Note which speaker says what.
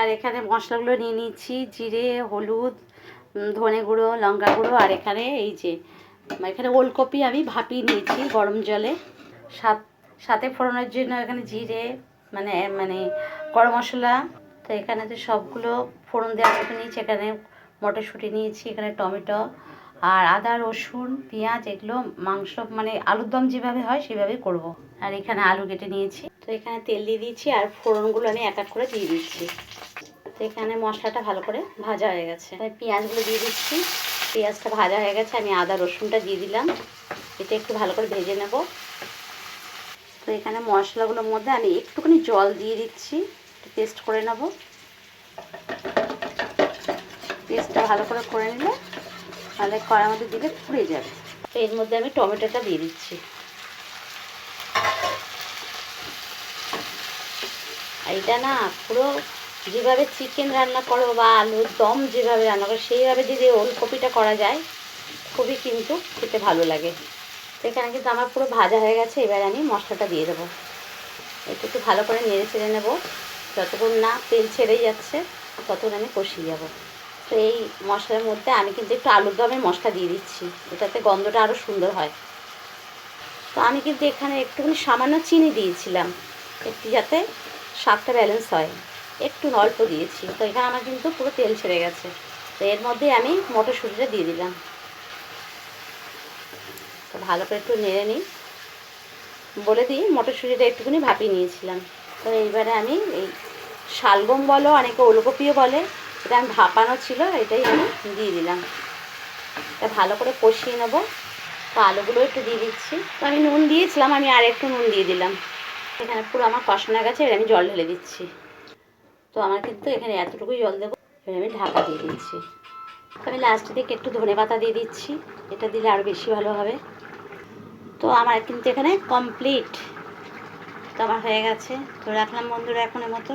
Speaker 1: আর এখানে মশলাগুলো নিয়ে নিচ্ছি, জিরে, হলুদ, ধনে গুঁড়ো, লঙ্কা গুঁড়ো, আর এখানে এই যে এখানে ওলকপি আমি ভাপিয়ে নিয়েছি গরম জলে। সাথে ফোড়নের জন্য এখানে জিরে, মানে মানে গরম মশলা। তো এখানে তো সবগুলো ফোড়ন দেওয়ার মতো নিয়েছি। এখানে মটরশুঁটি নিয়েছি, এখানে টমেটো আর আদা, রসুন, পেঁয়াজ, এগুলো মাংস মানে আলুর দম যেভাবে হয় সেভাবেই করব। আর এখানে আলু কেটে নিয়েছি। তো এখানে তেল দিয়ে দিয়েছি আর ফোড়নগুলো আমি এক এক করে দিয়ে দিচ্ছি। তো এখানে মশলাটা ভালো করে ভাজা হয়ে গেছে, তাই পেঁয়াজগুলো দিয়ে দিচ্ছি। পেঁয়াজটা ভাজা হয়ে গেছে, আমি আদা রসুনটা দিয়ে দিলাম। এটা একটু ভালো করে ভেজে নেব। তো এখানে মশলাগুলোর মধ্যে আমি একটুখানি জল দিয়ে দিচ্ছি, পেস্ট করে নেব। পেস্টটা ভালো করে নিলে তাহলে কড়ার মধ্যে দিলে পুড়ে যাবে। তো এর মধ্যে আমি টমেটোটা দিয়ে দিচ্ছি। এটা না পুরো যেভাবে চিকেন রান্না করো বা আলুর দম যেভাবে রান্না করো সেইভাবে যদি ওলকপিটা করা যায় খুবই কিন্তু খেতে ভালো লাগে। তো এখানে কিন্তু আমার পুরো ভাজা হয়ে গেছে। এবার আমি মশলাটা দিয়ে দেবো। একটু ভালো করে নেড়ে চেড়ে নেবো। যতক্ষণ না তেল ছেড়ে যাচ্ছে ততক্ষণ আমি কষিয়ে যাবো। তো এই মশলার মধ্যে আমি কিন্তু একটু আলুর দমের মশলা দিয়ে দিচ্ছি, এটাতে গন্ধটা আরও সুন্দর হয়। তো আমি কিন্তু এখানে একটুখানি সামান্য চিনি দিয়েছিলাম, একটু যাতে স্বাদটা ব্যালেন্স হয়, একটু অল্প দিয়েছি। তো এখানে আমার কিন্তু পুরো তেল ছেড়ে গেছে। তো এর মধ্যে আমি মটরশুঁটিটা দিয়ে দিলাম। তো ভালো করে একটু নেড়ে নিই। বলে দিই মটরশুঁটিটা একটুখানি ভাপিয়ে নিয়েছিলাম। তো এইবারে আমি এই শালগম বলো, অনেকে ওলকপিও বলে, এটা আমি ভাপানো ছিল, এটাই আমি দিয়ে দিলাম। এটা ভালো করে কষিয়ে নেবো। তো আলুগুলো একটু দিয়ে দিচ্ছি। তো আমি নুন দিয়েছিলাম, আমি আর একটু নুন দিয়ে দিলাম। এখানে পুরো আমার কষানো গেছে, এবার আমি জল ঢেলে দিচ্ছি। তো আমার কিন্তু এখানে এতটুকুই জল দেবো। এবার আমি ঢাকা দিয়ে দিচ্ছি। তো আমি লাস্টের দিকে একটু ধনে পাতা দিয়ে দিচ্ছি, এটা দিলে আরও বেশি ভালো হবে। তো আমার কিন্তু এখানে কমপ্লিট। তো আমার হয়ে গেছে। তো রাখলাম বন্ধুরা এখনের মতো।